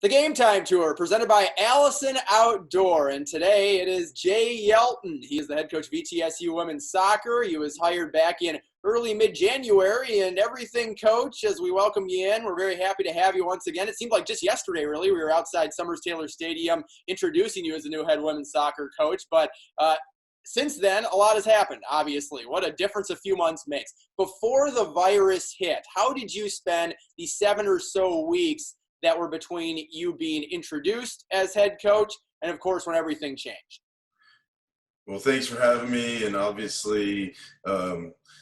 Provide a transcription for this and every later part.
The Game Time Tour presented by Allison Outdoor, and today it is Jay Yelton. He is the head coach of ETSU women's soccer. He was hired back in early mid-January and everything, coach, as we welcome you in. We're very happy to have you once again. It seemed like just yesterday, really, we were outside Summers-Taylor Stadium introducing you as the new head women's soccer coach, but since then, a lot has happened, obviously. What a difference a few months makes. Before the virus hit, how did you spend the 7 or so weeks that were between you being introduced as head coach and, of course, when everything changed? Well, thanks for having me. And obviously,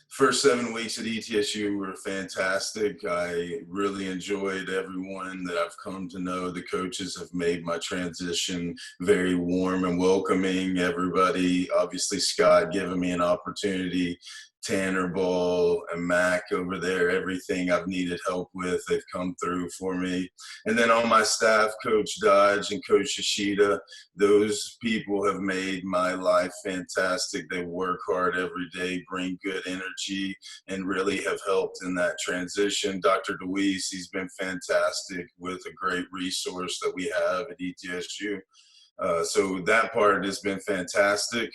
first 7 weeks at ETSU were fantastic. I really enjoyed everyone that I've come to know. The coaches have made my transition very warm and welcoming. Everybody, obviously Scott giving me an opportunity, Tanner Ball and Mac over there, everything I've needed help with, they've come through for me. And then on my staff, Coach Dodge and Coach Yoshida, those people have made my life fantastic. They work hard every day, bring good energy, and really have helped in that transition. Dr. DeWeese, he's been fantastic with a great resource that we have at ETSU. So that part has been fantastic.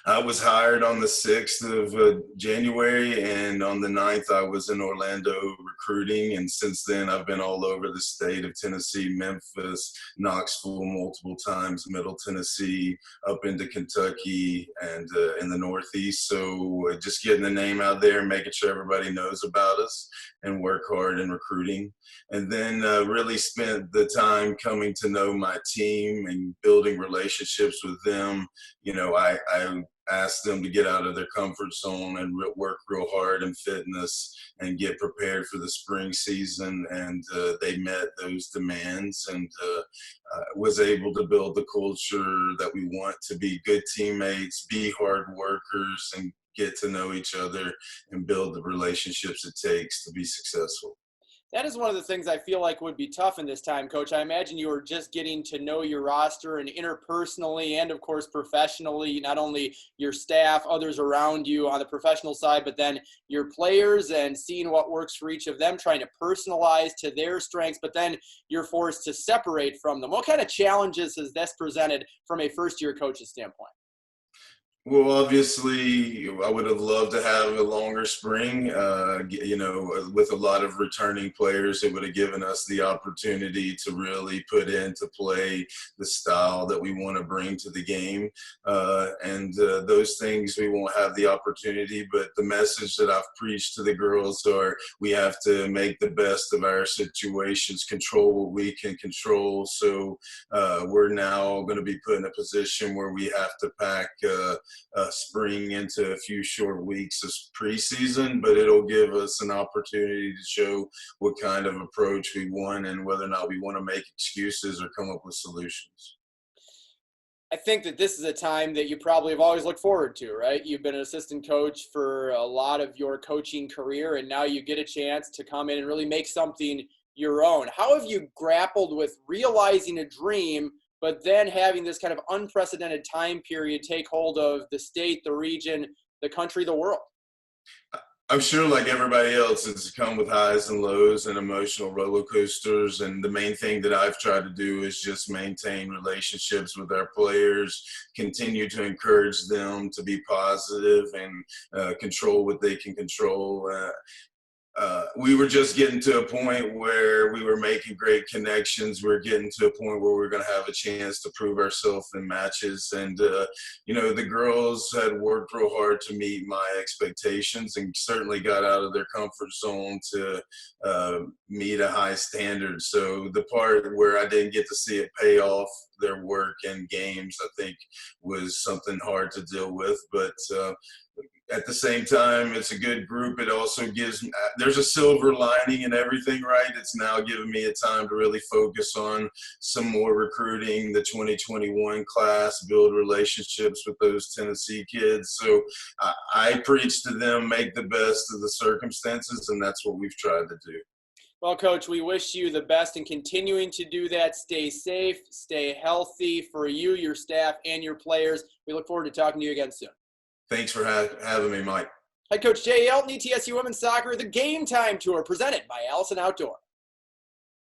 I was hired on the 6th of January, and on the 9th I was in Orlando recruiting, and since then I've been all over the state of Tennessee, Memphis, Knoxville multiple times, Middle Tennessee, up into Kentucky, and in the Northeast. So just getting the name out there, making sure everybody knows about us, and work hard in recruiting. And then really spent the time coming to know my team and building relationships with them. You know, I asked them to get out of their comfort zone and work real hard in fitness and get prepared for the spring season. And they met those demands, and was able to build the culture that we want to be good teammates, be hard workers, and get to know each other and build the relationships it takes to be successful. That is one of the things I feel like would be tough in this time, Coach. I imagine you were just getting to know your roster and interpersonally and, of course, professionally, not only your staff, others around you on the professional side, but then your players and seeing what works for each of them, trying to personalize to their strengths, but then you're forced to separate from them. What kind of challenges has this presented from a first-year coach's standpoint? Well, obviously, I would have loved to have a longer spring. You know, with a lot of returning players, it would have given us the opportunity to really put into play the style that we want to bring to the game. And those things we won't have the opportunity. But the message that I've preached to the girls are we have to make the best of our situations, control what we can control. So we're now going to be put in a position where we have to pack spring into a few short weeks of preseason, but it'll give us an opportunity to show what kind of approach we want and whether or not we want to make excuses or come up with solutions. I think that this is a time that you probably have always looked forward to, right? You've been an assistant coach for a lot of your coaching career, and now you get a chance to come in and really make something your own. How have you grappled with realizing a dream but then having this kind of unprecedented time period take hold of the state, the region, the country, the world? I'm sure, like everybody else, it's come with highs and lows and emotional roller coasters. And the main thing that I've tried to do is just maintain relationships with our players, continue to encourage them to be positive and control what they can control. We were just getting to a point where we were making great connections. We were getting to a point where we were going to have a chance to prove ourselves in matches. And, you know, the girls had worked real hard to meet my expectations and certainly got out of their comfort zone to meet a high standard. So the part where I didn't get to see it pay off their work in games, I think was something hard to deal with. But at the same time, it's a good group. It also gives – there's a silver lining in everything, right? It's now giving me a time to really focus on some more recruiting, the 2021 class, build relationships with those Tennessee kids. So I preach to them, make the best of the circumstances, and that's what we've tried to do. Well, Coach, we wish you the best in continuing to do that. Stay safe, stay healthy for you, your staff, and your players. We look forward to talking to you again soon. Thanks for having me, Mike. Head coach Jay Yelton, ETSU Women's Soccer, the Game Time Tour, presented by Allison Outdoor.